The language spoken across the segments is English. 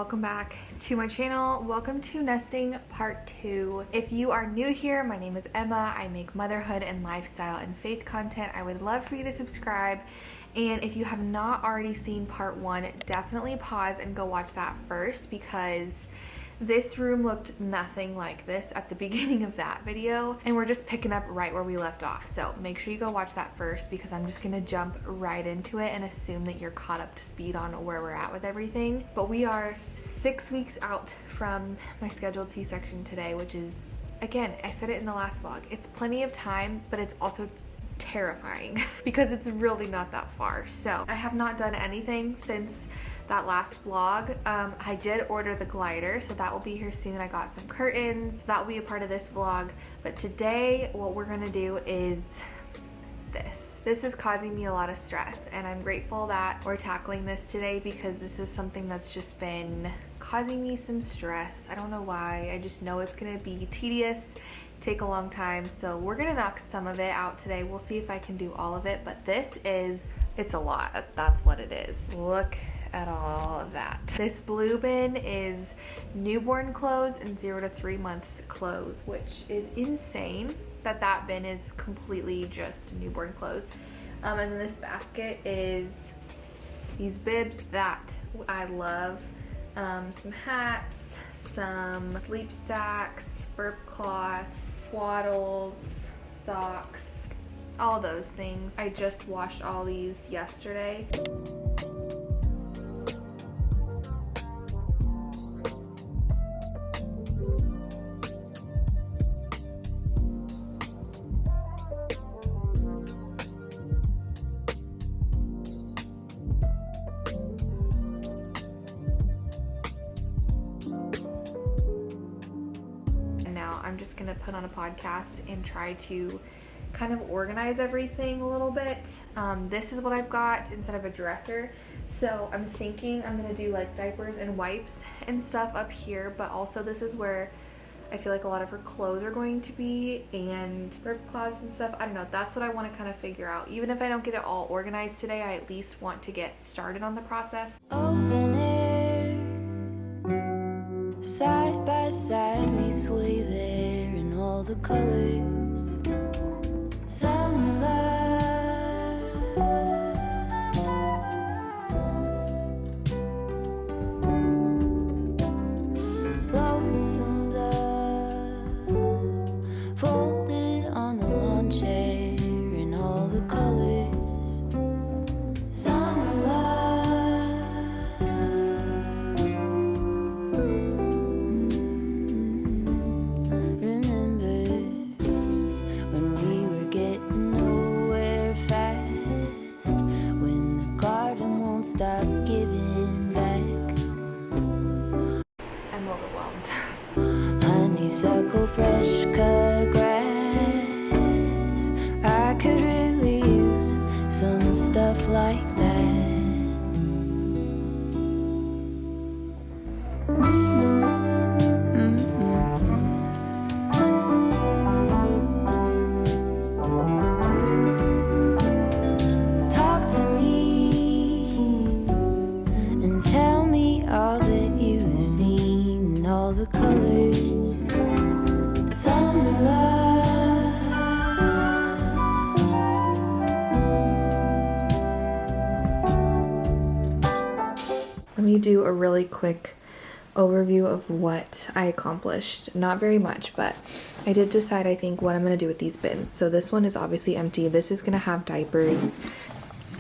welcome back to my channel. Welcome to nesting part 2. If you are new here, my name is Emma. I make motherhood and lifestyle and faith content. I would love for you to subscribe, and if you have not already seen part 1, definitely pause and go watch that first, because this room looked nothing like this at the beginning of that video, and we're just picking up right where we left off. So make sure you go watch that first, because I'm just gonna jump right into it and assume that you're caught up to speed on where we're at with everything. But we are 6 weeks out from my scheduled C-section today, which is, again, I said it in the last vlog, it's plenty of time, but it's also terrifying because it's really not that far. So I have not done anything since that last vlog. I did order the glider, so that will be here soon. I got some curtains, that will be a part of this vlog. But today what we're gonna do is this is causing me a lot of stress, and I'm grateful that we're tackling this today, because this is something that's just been causing me some stress. I don't know why, I just know it's gonna be tedious, take a long time. So we're gonna knock some of it out today. We'll see if I can do all of it, but it's a lot. That's what it is. Look at all of that. This blue bin is newborn clothes and 0 to 3 months clothes, which is insane that bin is completely just newborn clothes. And then this basket is these bibs that I love. Some hats, some sleep sacks, burp cloths, swaddles, socks, all those things. I just washed all these yesterday. I'm just gonna put on a podcast and try to kind of organize everything a little bit. This is what I've got instead of a dresser. So I'm thinking I'm gonna do like diapers and wipes and stuff up here, but also this is where I feel like a lot of her clothes are going to be, and burp cloths and stuff. I don't know, that's what I want to kind of figure out. Even if I don't get it all organized today, I at least want to get started on the process. Open air, side by side we sway there in all the colors. Summer love, lonesome dove, folded on the lawn chair in all the colors. Summer love, remember when we were getting nowhere fast, when the garden won't stop giving back. I'm overwhelmed. Honeysuckle, fresh cut grass, I could really use some stuff like that. Talk to me and tell me all that you've seen, all the colors. Summer love, Let me do a really quick overview of what I accomplished. Not very much, but I did decide, I think, what I'm going to do with these bins. So this one is obviously empty. This is going to have diapers.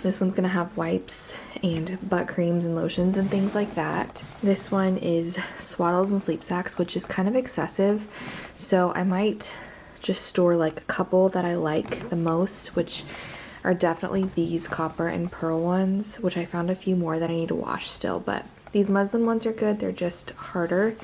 This one's going to have wipes and butt creams and lotions and things like that. This one is swaddles and sleep sacks, which is kind of excessive. So I might just store like a couple that I like the most, which are definitely these copper and pearl ones, which I found a few more that I need to wash still, but these muslin ones are good. They're just harder.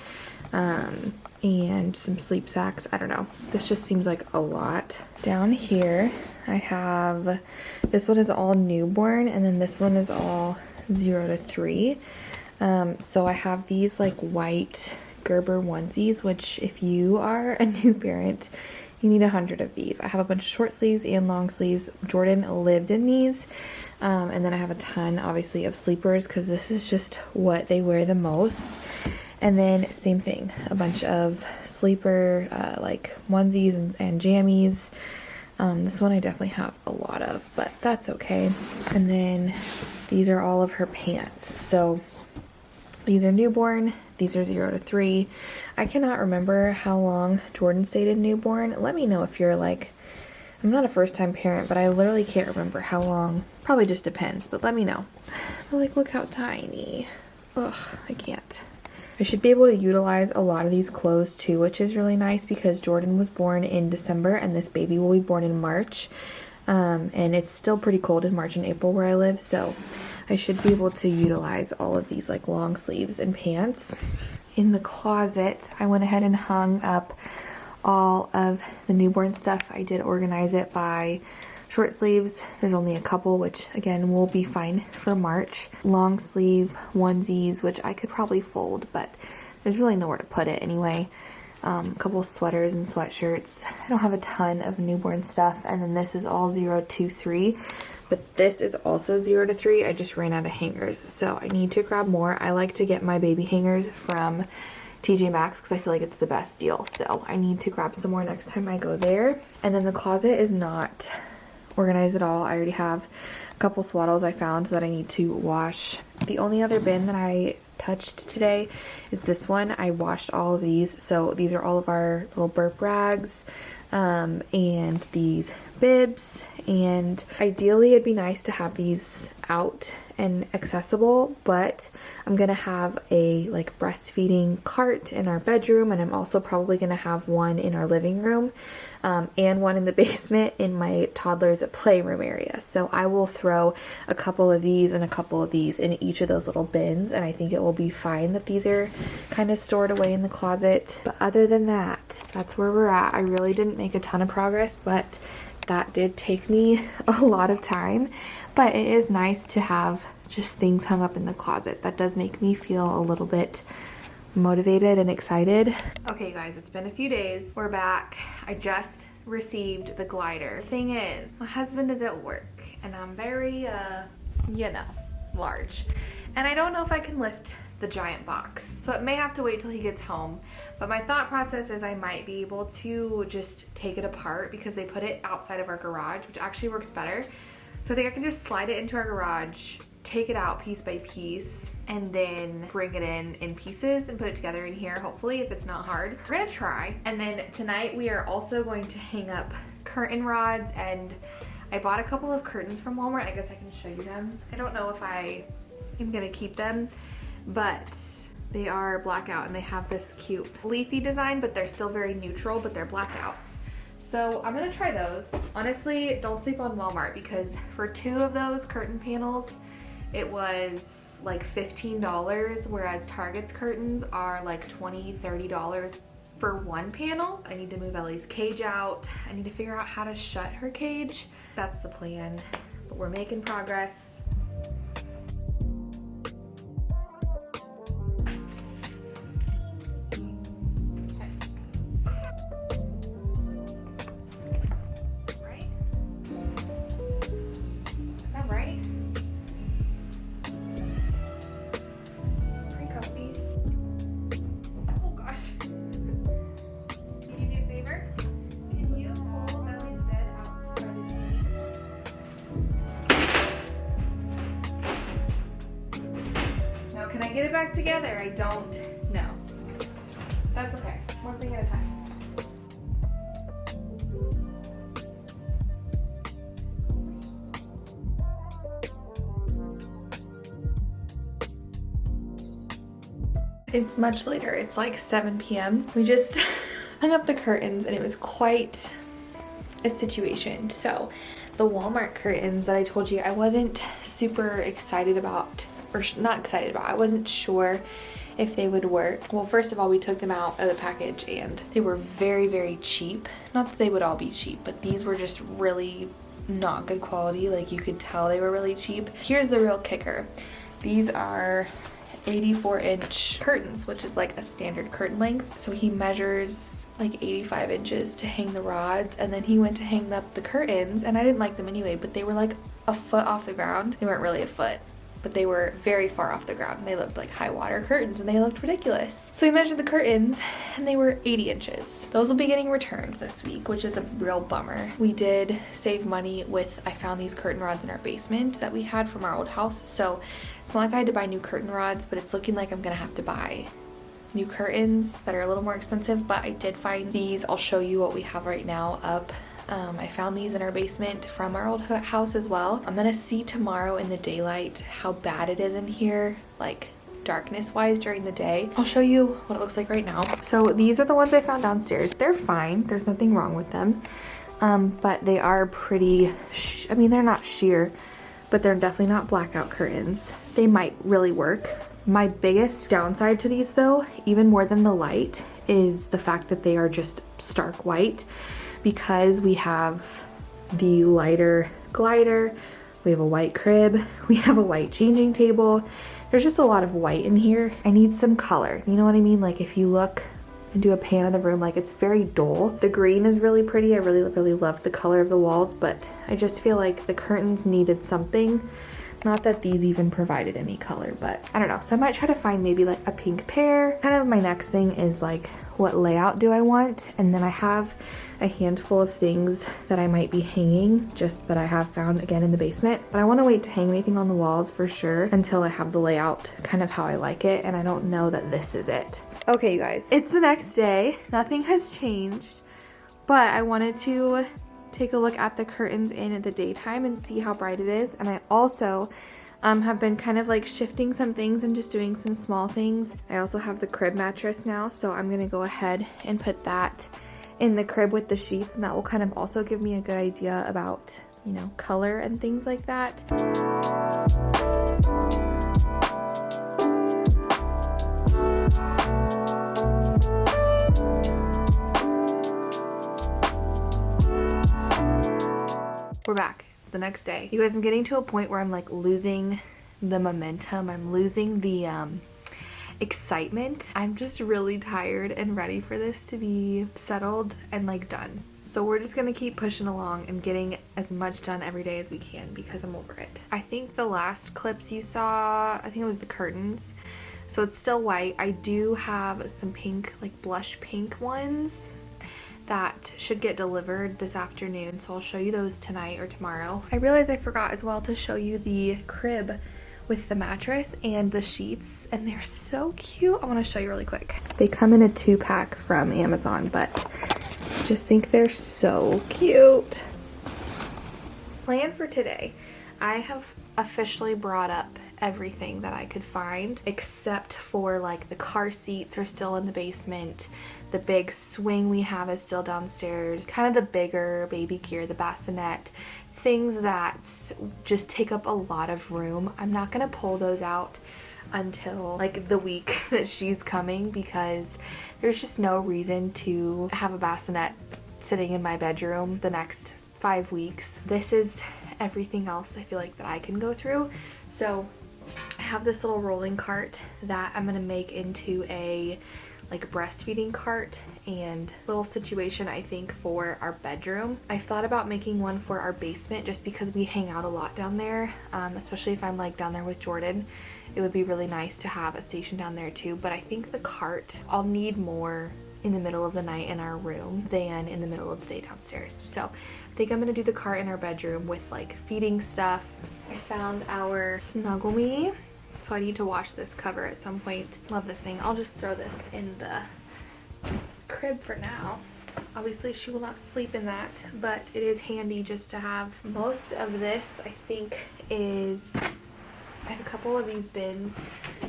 And some sleep sacks. I don't know. This just seems like a lot. Down here, I have, this one is all newborn, and then this one is all 0 to 3. So I have these like white Gerber onesies, which if you are a new parent, You need 100 of these. I have a bunch of short sleeves and long sleeves. Jordan lived in these. And then I have a ton, obviously, of sleepers because this is just what they wear the most. And then same thing, a bunch of sleeper like onesies and jammies. This one I definitely have a lot of, but that's okay. And then these are all of her pants. So these are newborn, these are 0 to 3. I cannot remember how long Jordan stayed in newborn. Let me know if you're like, I'm not a first time parent, but I literally can't remember how long. Probably just depends, but let me know. But like, look how tiny. Ugh, I can't. I should be able to utilize a lot of these clothes too, which is really nice because Jordan was born in December and this baby will be born in March. And it's still pretty cold in March and April where I live, so I should be able to utilize all of these like long sleeves and pants. In the closet, I went ahead and hung up all of the newborn stuff. I did organize it by short sleeves. There's only a couple, which again will be fine for March. Long sleeve onesies, which I could probably fold, but there's really nowhere to put it anyway. A couple sweaters and sweatshirts. I don't have a ton of newborn stuff. And then this is all 0 to 3, but this is also 0 to 3. I just ran out of hangers, so I need to grab more. I like to get my baby hangers from TJ Maxx because I feel like it's the best deal. So I need to grab some more next time I go there. And then the closet is not organized at all. I already have a couple swaddles I found that I need to wash. The only other bin that I touched today is this one. I washed all of these. So these are all of our little burp rags and these bibs. And ideally it'd be nice to have these out and accessible, but I'm gonna have a like breastfeeding cart in our bedroom, and I'm also probably gonna have one in our living room and one in the basement in my toddler's playroom area. So I will throw a couple of these and a couple of these in each of those little bins, and I think it will be fine that these are kind of stored away in the closet. But other than that, that's where we're at. I really didn't make a ton of progress, but that did take me a lot of time. But it is nice to have just things hung up in the closet. That does make me feel a little bit motivated and excited. Okay guys, it's been a few days. We're back. I just received the glider. The thing is, my husband is at work and I'm very, you know, large. And I don't know if I can lift the giant box. So it may have to wait till he gets home. But my thought process is I might be able to just take it apart because they put it outside of our garage, which actually works better. So I think I can just slide it into our garage, take it out piece by piece, and then bring it in pieces and put it together in here, hopefully, if it's not hard. We're gonna try. And then tonight we are also going to hang up curtain rods, and I bought a couple of curtains from Walmart. I guess I can show you them. I don't know if I am gonna keep them, but they are blackout and they have this cute leafy design, but they're still very neutral, but they're blackouts. So I'm gonna try those. Honestly, don't sleep on Walmart because for 2 of those curtain panels, it was like $15, whereas Target's curtains are like $20, $30 for 1 panel. I need to move Ellie's cage out. I need to figure out how to shut her cage. That's the plan, but we're making progress. Get it back together. I don't know. That's okay. One thing at a time. It's much later. It's like 7 p.m. We just hung up the curtains and it was quite a situation. So the Walmart curtains that I told you I wasn't super excited about, or not excited about, I wasn't sure if they would work. Well, first of all, we took them out of the package and they were very, very cheap. Not that they would all be cheap, but these were just really not good quality. Like you could tell they were really cheap. Here's the real kicker. These are 84-inch curtains, which is like a standard curtain length. So he measures like 85 inches to hang the rods, and then he went to hang up the curtains, and I didn't like them anyway, but they were like a foot off the ground. They weren't really a foot. but they were very far off the ground. They looked like high water curtains and they looked ridiculous. So we measured the curtains and they were 80 inches. Those will be getting returned this week, which is a real bummer. We did save money with, I found these curtain rods in our basement that we had from our old house. So it's not like I had to buy new curtain rods, but it's looking like I'm gonna have to buy new curtains that are a little more expensive, but I did find these. I'll show you what we have right now up. I found these in our basement from our old house as well. I'm gonna see tomorrow in the daylight how bad it is in here, like darkness wise during the day. I'll show you what it looks like right now. So these are the ones I found downstairs. They're fine, there's nothing wrong with them, but they are pretty, I mean, they're not sheer, but they're definitely not blackout curtains. They might really work. My biggest downside to these though, even more than the light, is the fact that they are just stark white, because we have the lighter glider, we have a white crib, we have a white changing table. There's just a lot of white in here. I need some color, you know what I mean? Like if you look and do a pan of the room, like it's very dull. The green is really pretty. I really love the color of the walls, but I just feel like the curtains needed something. Not that these even provided any color, but I don't know. So I might try to find maybe like a pink pair. Kind of my next thing is like, what layout do I want? And then I have a handful of things that I might be hanging, just that I have found again in the basement. But I want to wait to hang anything on the walls for sure until I have the layout kind of how I like it. And I don't know that this is it. Okay, you guys, it's the next day. Nothing has changed, but I wanted to take a look at the curtains in the daytime and see how bright it is. And I also have been kind of like shifting some things and just doing some small things. I also have the crib mattress now, so I'm gonna go ahead and put that in the crib with the sheets, and that will kind of also give me a good idea about, you know, color and things like that. We're back the next day. You guys, I'm getting to a point where I'm like losing the momentum. I'm losing the excitement. I'm just really tired and ready for this to be settled and like done. So we're just gonna keep pushing along and getting as much done every day as we can because I'm over it. I think the last clips you saw, I think it was the curtains. So it's still white. I do have some pink, like blush pink ones that should get delivered this afternoon, so I'll show you those tonight or tomorrow. I realized I forgot as well to show you the crib with the mattress and the sheets, and they're so cute. I want to show you really quick. They come in a 2-pack from Amazon, but I just think they're so cute. Plan for today. I have officially brought up everything that I could find, except for like the car seats are still in the basement. The big swing we have is still downstairs. Kind of the bigger baby gear, the bassinet, things that just take up a lot of room. I'm not gonna pull those out until like the week that she's coming, because there's just no reason to have a bassinet sitting in my bedroom the next 5 weeks. This is everything else I feel like that I can go through. So I have this little rolling cart that I'm gonna make into a like breastfeeding cart and little situation, I think, for our bedroom. I've thought about making one for our basement just because we hang out a lot down there, especially if I'm like down there with Jordan. It would be really nice to have a station down there too, but I think the cart I'll need more in the middle of the night in our room than in the middle of the day downstairs. So I think I'm gonna do the cart in our bedroom with like feeding stuff. I found our Snuggle Me, so I need to wash this cover at some point. Love this thing. I'll just throw this in the crib for now. Obviously she will not sleep in that, but it is handy just to have. Most of this I think is, I have a couple of these bins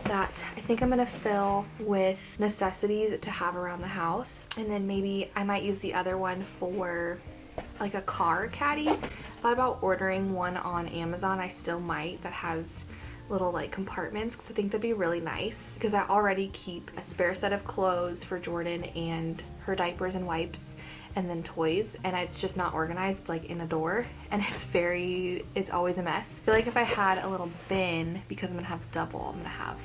that I think I'm gonna fill with necessities to have around the house, and then maybe I might use the other one for like a car caddy. Thought about ordering one on Amazon. I still might, that has little like compartments, because I think that'd be really nice, because I already keep a spare set of clothes for Jordan and her diapers and wipes and then toys, and it's just not organized. It's like in a door, and it's always a mess. I feel like if I had a little bin, because I'm gonna have double, I'm gonna have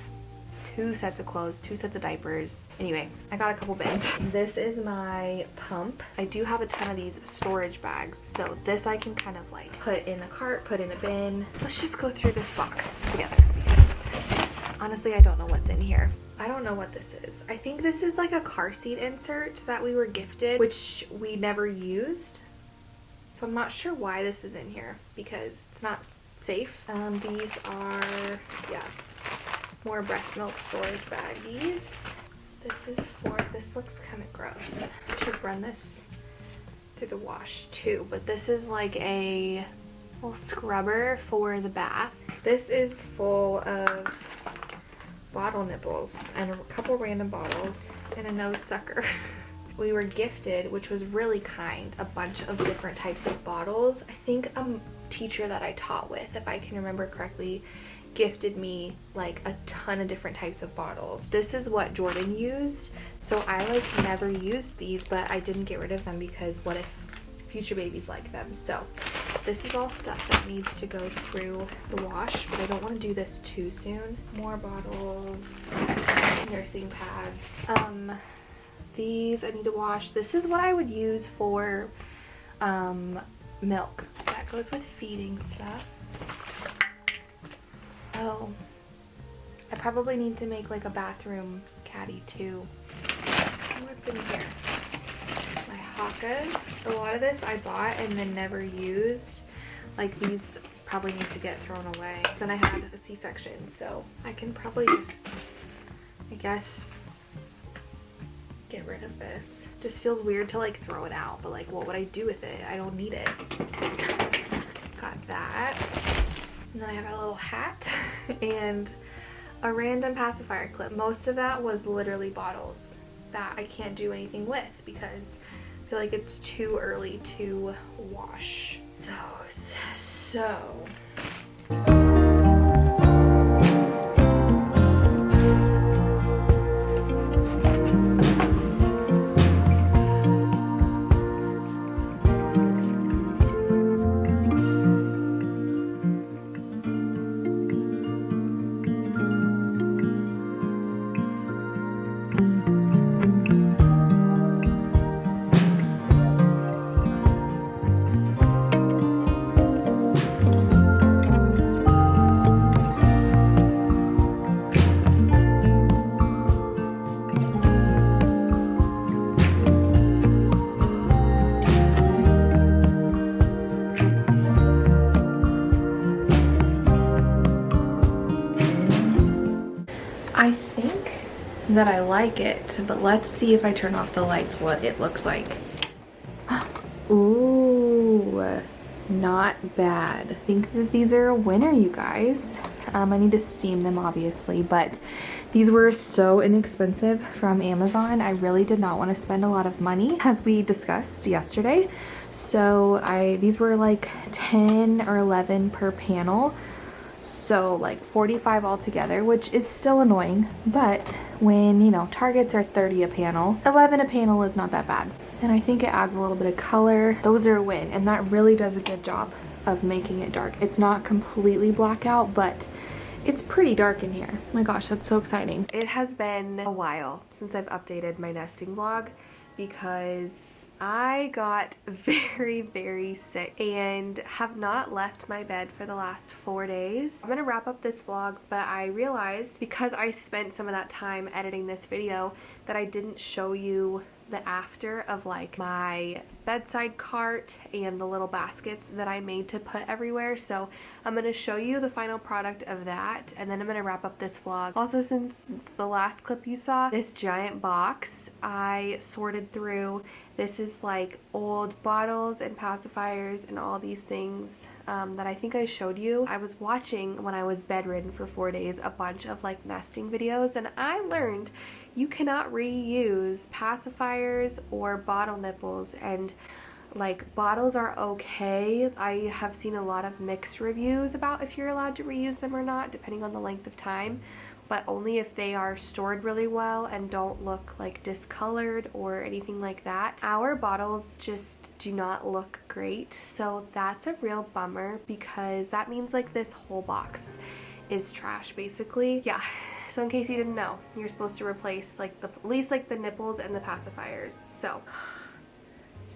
2 sets of clothes, 2 sets of diapers. Anyway, I got a couple bins. This is my pump. I do have a ton of these storage bags, so this I can kind of like put in a cart, put in a bin. Let's just go through this box together. Honestly, I don't know what's in here. I don't know what this is. I think this is like a car seat insert that we were gifted, which we never used. So I'm not sure why this is in here because it's not safe. These are, yeah, more breast milk storage baggies. This looks kind of gross. I should run this through the wash too, but this is like a little scrubber for the bath. This is full of bottle nipples and a couple random bottles and a nose sucker. We were gifted, which was really kind, a bunch of different types of bottles. I think a teacher that I taught with, if I can remember correctly, gifted me like a ton of different types of bottles. This is what Jordan used, so I like never used these, but I didn't get rid of them because what if future babies like them? So this is all stuff that needs to go through the wash, but I don't want to do this too soon. More bottles, nursing pads. These I need to wash. This is what I would use for milk. That goes with feeding stuff. Oh, I probably need to make like a bathroom caddy too. What's in here? My Hakas. A lot of this I bought and then never used. Like these probably need to get thrown away. Then I had a C-section, so I can probably just, I guess, get rid of this. Just feels weird to like throw it out, but like what would I do with it? I don't need it. Got that. And then I have a little hat and a random pacifier clip. Most of that was literally bottles that I can't do anything with because I feel like it's too early to wash those. So I think that I like it, but let's see if I turn off the lights what it looks like. Ooh, not bad. I think that these are a winner, you guys. I need to steam them obviously, but these were so inexpensive from Amazon. I really did not want to spend a lot of money as we discussed yesterday. So these were like 10 or 11 per panel. So like 45 altogether, which is still annoying, but when, you know, Targets are 30 a panel, 11 a panel is not that bad. And I think it adds a little bit of color. Those are a win, and that really does a good job of making it dark. It's not completely blackout, but it's pretty dark in here. Oh my gosh, that's so exciting. It has been a while since I've updated my nesting vlog because I got very sick and have not left my bed for the last 4 days. I'm gonna wrap up this vlog, but I realized because I spent some of that time editing this video that I didn't show you the after of like my bedside cart and the little baskets that I made to put everywhere. So I'm going to show you the final product of that, and then I'm going to wrap up this vlog. Also, since the last clip you saw, this giant box I sorted through. This is like old bottles and pacifiers and all these things that I think I showed you. I was watching when I was bedridden for 4 days a bunch of like nesting videos, and I learned you cannot reuse pacifiers or bottle nipples, and like bottles are okay. I have seen a lot of mixed reviews about if you're allowed to reuse them or not, depending on the length of time, but only if they are stored really well and don't look like discolored or anything like that. Our bottles just do not look great, so that's a real bummer because that means like this whole box is trash basically. Yeah. So in case you didn't know, you're supposed to replace like at least like the nipples and the pacifiers. So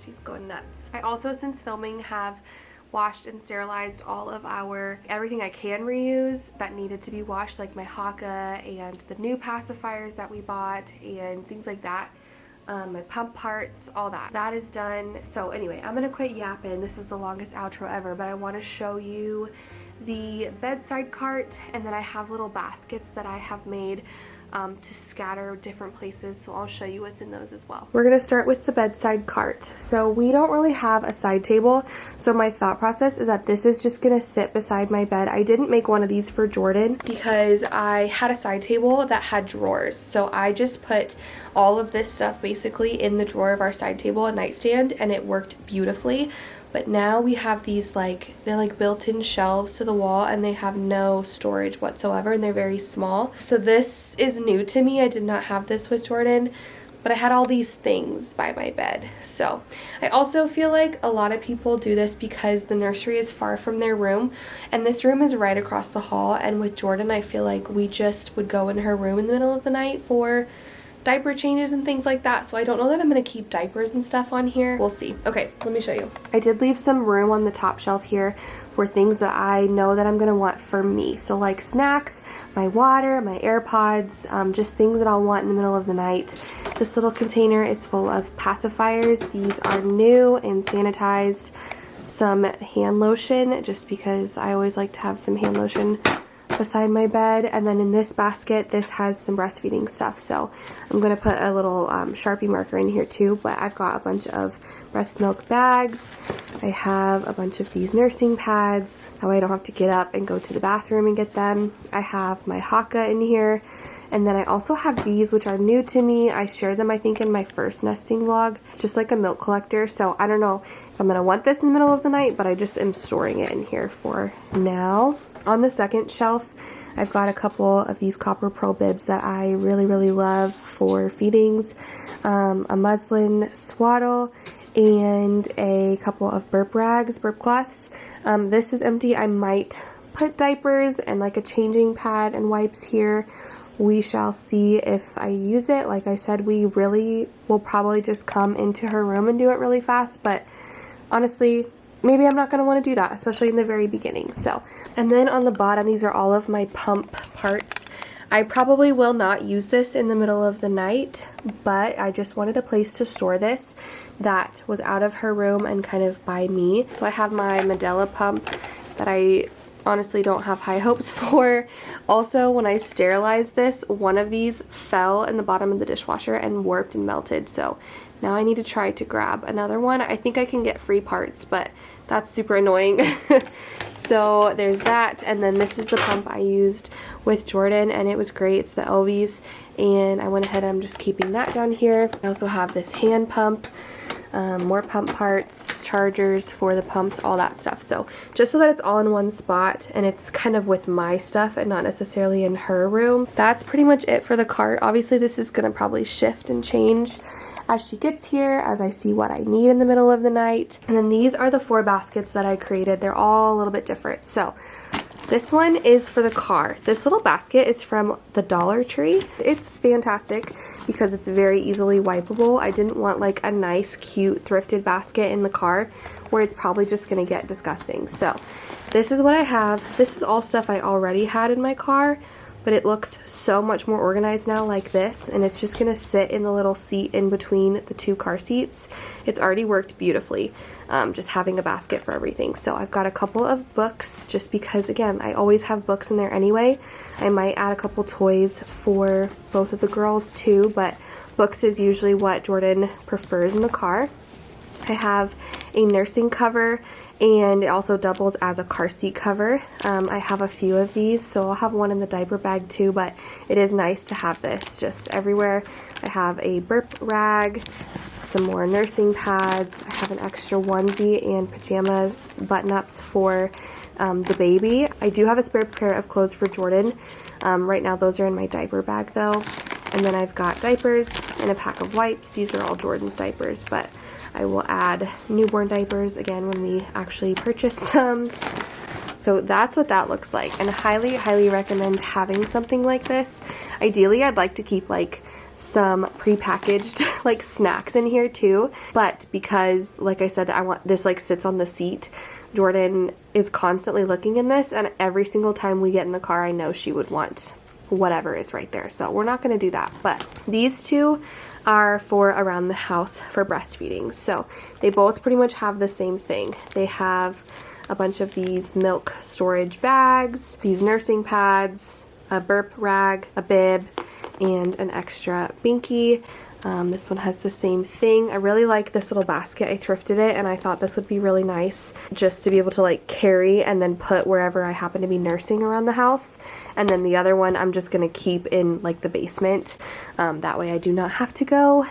she's going nuts. I also, since filming, have washed and sterilized all of everything I can reuse that needed to be washed, like my Haka and the new pacifiers that we bought and things like that. My pump parts, all that. That is done. So anyway, I'm gonna quit yapping. This is the longest outro ever, but I want to show you the bedside cart, and then I have little baskets that I have made to scatter different places, so I'll show you what's in those as well. We're gonna start with the bedside cart. So we don't really have a side table, so my thought process is that this is just gonna sit beside my bed. I didn't make one of these for Jordan because I had a side table that had drawers, so I just put all of this stuff basically in the drawer of our side table and nightstand, and it worked beautifully. But now we have these they're like built-in shelves to the wall, and they have no storage whatsoever, and they're very small. So this is new to me. I did not have this with Jordan, but I had all these things by my bed. So I also feel like a lot of people do this because the nursery is far from their room, and this room is right across the hall. And with Jordan, I feel like we just would go in her room in the middle of the night for diaper changes and things like that, so I don't know that I'm gonna keep diapers and stuff on here. We'll see. Okay, let me show you. I did leave some room on the top shelf here for things that I know that I'm gonna want for me. So like snacks, my water, my AirPods, just things that I'll want in the middle of the night. This little container is full of pacifiers. These are new and sanitized. Some hand lotion, just because I always like to have some hand lotion beside my bed. And then in this basket, this has some breastfeeding stuff, so I'm gonna put a little Sharpie marker in here too. But I've got a bunch of breast milk bags. I have a bunch of these nursing pads, that way I don't have to get up and go to the bathroom and get them. I have my Haka in here, and then I also have these, which are new to me. I shared them, I think, in my first nesting vlog. It's just like a milk collector, so I don't know if I'm gonna want this in the middle of the night, but I just am storing it in here for now. On the second shelf, I've got a couple of these copper pearl bibs that I really love for feedings, a muslin swaddle, and a couple of burp cloths. This is empty. I might put diapers and like a changing pad and wipes here. We shall see if I use it. Like I said, we really will probably just come into her room and do it really fast, but honestly, maybe I'm not going to want to do that, especially in the very beginning. So, and then on the bottom, these are all of my pump parts. I probably will not use this in the middle of the night, but I just wanted a place to store this that was out of her room and kind of by me. So I have my Medela pump that I honestly don't have high hopes for. Also, when I sterilized this, one of these fell in the bottom of the dishwasher and warped and melted. So now I need to try to grab another one. I think I can get free parts, but that's super annoying. So there's that, and then this is the pump I used with Jordan, and it was great. It's the Elvies, and I went ahead and I'm just keeping that down here. I also have this hand pump, more pump parts, chargers for the pumps, all that stuff. So just so that it's all in one spot and it's kind of with my stuff and not necessarily in her room. That's pretty much it for the cart. Obviously this is gonna probably shift and change as she gets here, as I see what I need in the middle of the night. And then these are the 4 baskets that I created. They're all a little bit different. So this one is for the car. This little basket is from the Dollar Tree. It's fantastic because it's very easily wipeable. I didn't want like a nice, cute, thrifted basket in the car where it's probably just gonna get disgusting. So this is what I have. This is all stuff I already had in my car, but it looks so much more organized now like this, and it's just gonna sit in the little seat in between the 2 car seats. It's already worked beautifully, just having a basket for everything. So I've got a couple of books, just because again, I always have books in there anyway. I might add a couple toys for both of the girls too, but books is usually what Jordan prefers in the car. I have a nursing cover, and it also doubles as a car seat cover. I have a few of these, so I'll have one in the diaper bag too, but it is nice to have this just everywhere. I have a burp rag, some more nursing pads. I have an extra onesie and pajamas, button-ups for the baby. I do have a spare pair of clothes for Jordan. Right now those are in my diaper bag though. And then I've got diapers and a pack of wipes. These are all Jordan's diapers, but I will add newborn diapers again when we actually purchase some. So that's what that looks like, and highly recommend having something like this. Ideally, I'd like to keep like some pre-packaged like snacks in here too, but because like I said, I want this like sits on the seat, Jordan is constantly looking in this, and every single time we get in the car, I know she would want whatever is right there. So we're not going to do that. But these two are for around the house for breastfeeding. So they both pretty much have the same thing. They have a bunch of these milk storage bags, these nursing pads, a burp rag, a bib, and an extra binky. This one has the same thing. I really like this little basket. I thrifted it and I thought this would be really nice just to be able to like carry and then put wherever I happen to be nursing around the house. And then the other one I'm just gonna keep in like the basement. That way I do not have to go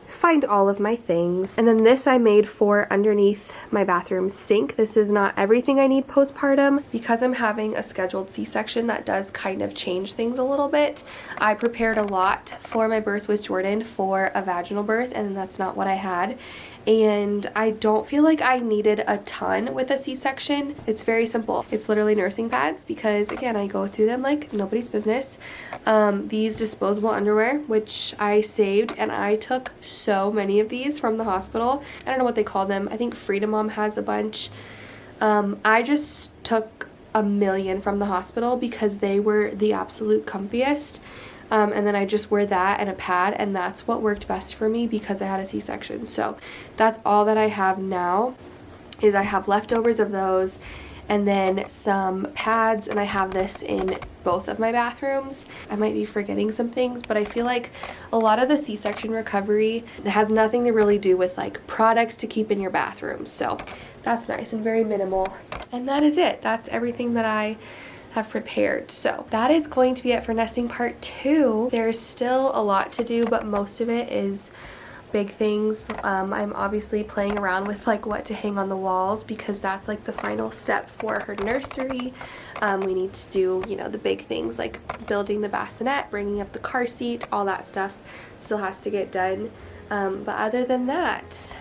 find all of my things. And then this I made for underneath my bathroom sink. This is not everything I need postpartum. Because I'm having a scheduled C-section, that does kind of change things a little bit. I prepared a lot for my birth with Jordan for a vaginal birth, and that's not what I had. And I don't feel like I needed a ton with a C-section. It's very simple. It's literally nursing pads because, again, I go through them like nobody's business. These disposable underwear, which I saved, and I took so many of these from the hospital. I don't know what they call them. I think Freedom Mom has a bunch. I just took a million from the hospital because they were the absolute comfiest. And then I just wear that and a pad, and that's what worked best for me because I had a C-section. So that's all that I have now, is I have leftovers of those and then some pads, and I have this in both of my bathrooms. I might be forgetting some things, but I feel like a lot of the C-section recovery has nothing to really do with like products to keep in your bathroom. So that's nice and very minimal. And that is it. That's everything that I have prepared. So that is going to be it for nesting part 2. There's still a lot to do, but most of it is big things. I'm obviously playing around with like what to hang on the walls because that's like the final step for her nursery. We need to do, you know, the big things like building the bassinet, bringing up the car seat, all that stuff still has to get done. But other than that,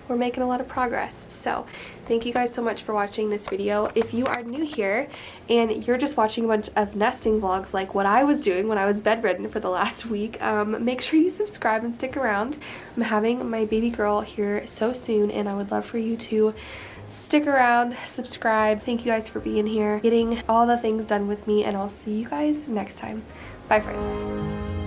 we're making a lot of progress. So thank you guys so much for watching this video. If you are new here and you're just watching a bunch of nesting vlogs like what I was doing when I was bedridden for the last week, make sure you subscribe and stick around. I'm having my baby girl here so soon, and I would love for you to stick around, subscribe. Thank you guys for being here, getting all the things done with me, and I'll see you guys next time. Bye, friends.